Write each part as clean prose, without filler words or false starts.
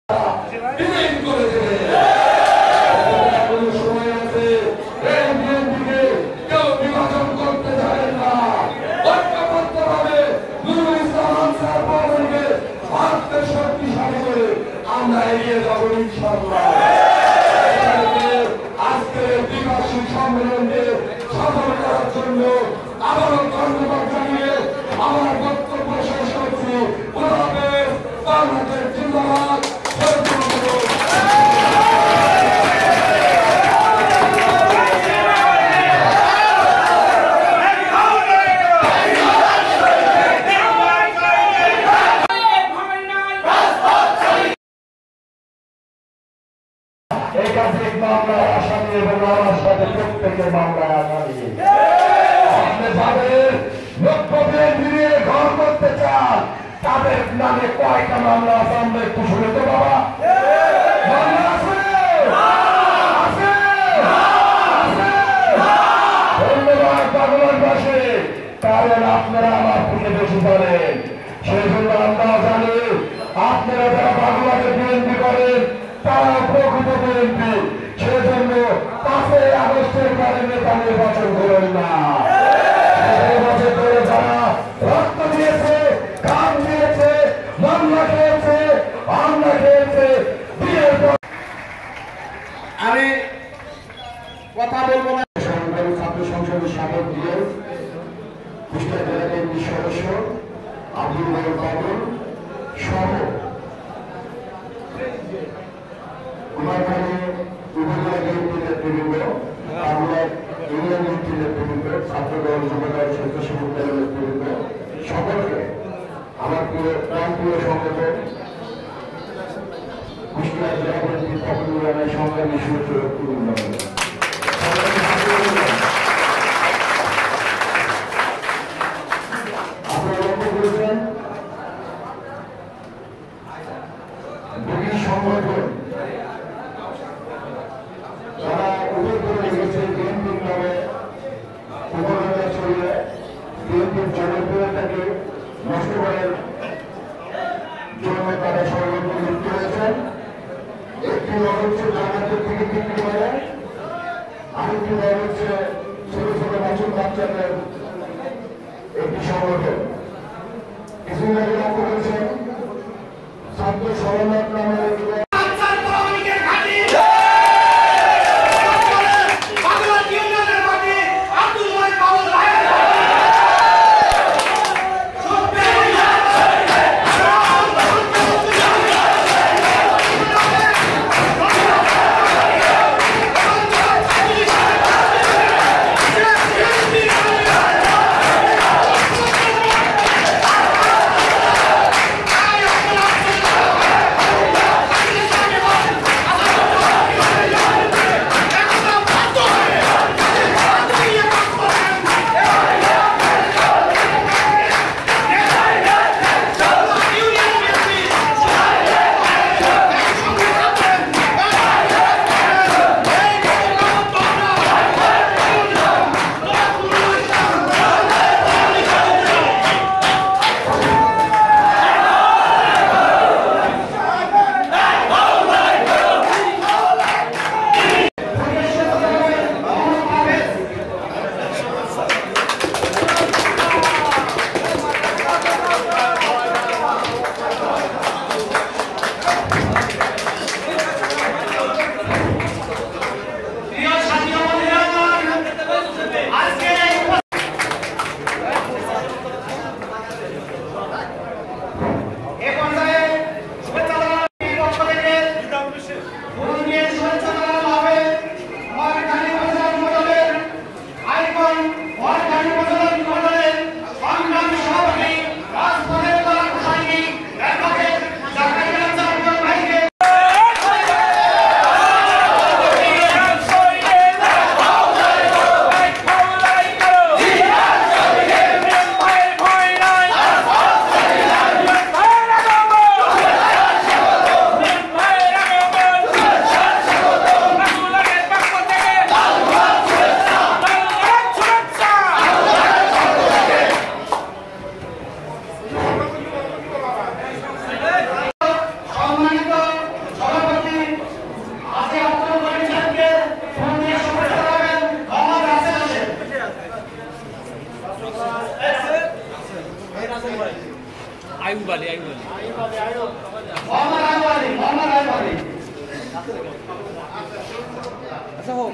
আমরা এগিয়ে যাব ইনশাআল্লাহ। আজকের দ্বিবার্ষিক সম্মেলনকে সফল করার জন্য আবারও ধন্যবাদ জানিয়ে আমার বক্তব্য শেষ করছি। বাংলাদেশ জিন্দাবাদ। একাধিক মামলার আসামি এবং আমার সাথে প্রত্যেকের মামলায় আসামি। আপনি যাদের লক্ষ্য নিয়ে ঘর করতে চান তাদের নামে কয়টা মামলা আছে আমরা একটু শুনে তো বাবা? মামলা আছে? ধন্যবাদ বাংলাদেশে, কারণ আপনারা আমার থেকে বেশি জানেন। সেই জন্য আমরা জানি আপনারা যারা বাংলাদেশে বিএনপি করেন তারা প্রকৃত বিএনপি। সেজন্য 5 আগস্টের পরে নেতা নির্বাচন করেন না। বছর ধরে যারা রক্ত দিয়েছে, কাম দিয়েছে, মামলা খেয়েছে, হামলা খেয়েছে, আমি কথা বলবো না। সরকারি ছাত্র সংসদের সাবেক দিয়ে কুষ্টিয়া জেলা বিএনপির সদস্য আব্দুল বাবুল সহ কুমারখালী উপজেলা বিএনপির নেতৃবৃন্দ, বাংলা ইউনিয়ন বিএনপির নেতৃবৃন্দ, ছাত্রদল, যুবদল, স্বেচ্ছাসেবক দলের নেতৃবৃন্দ, সকলকে আমার প্রান্তীয় সংগঠন কুষ্টিয়া জেলা বিএনপির পক্ষ থেকে সংগ্রামী শুভেচ্ছা নেতৃবৃন্দ। আপনারা লক্ষ্য করেছেন দুই সংগঠন যারা উল্লেখ করে রেখেছে বিএনপির নামে উপজেলা ছড়িয়ে বিএনপির জনপ্রিয়তাকে নষ্ট করার জন্য তারা ষড়যন্ত্র লিপ্ত হয়েছেন। একটি দল হচ্ছে জামাতের থেকে বিক্রি করে, আরেকটি দল হচ্ছে ছোট ছোট মাসুম বাচ্চাদের একটি সংগঠন। কিছুদিন আগে লক্ষ্য করেছেন ছাত্র সমাজ নামের আইয়ুব আলী আচ্ছা হোক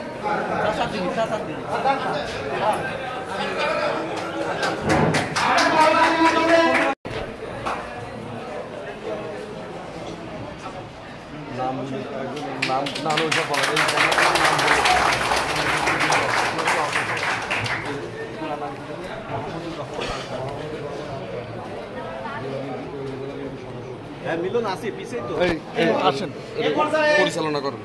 চাচার দিন নাম ওইসব বলা মিলন আছে পিছেই তো আসেন পরিচালনা করুন।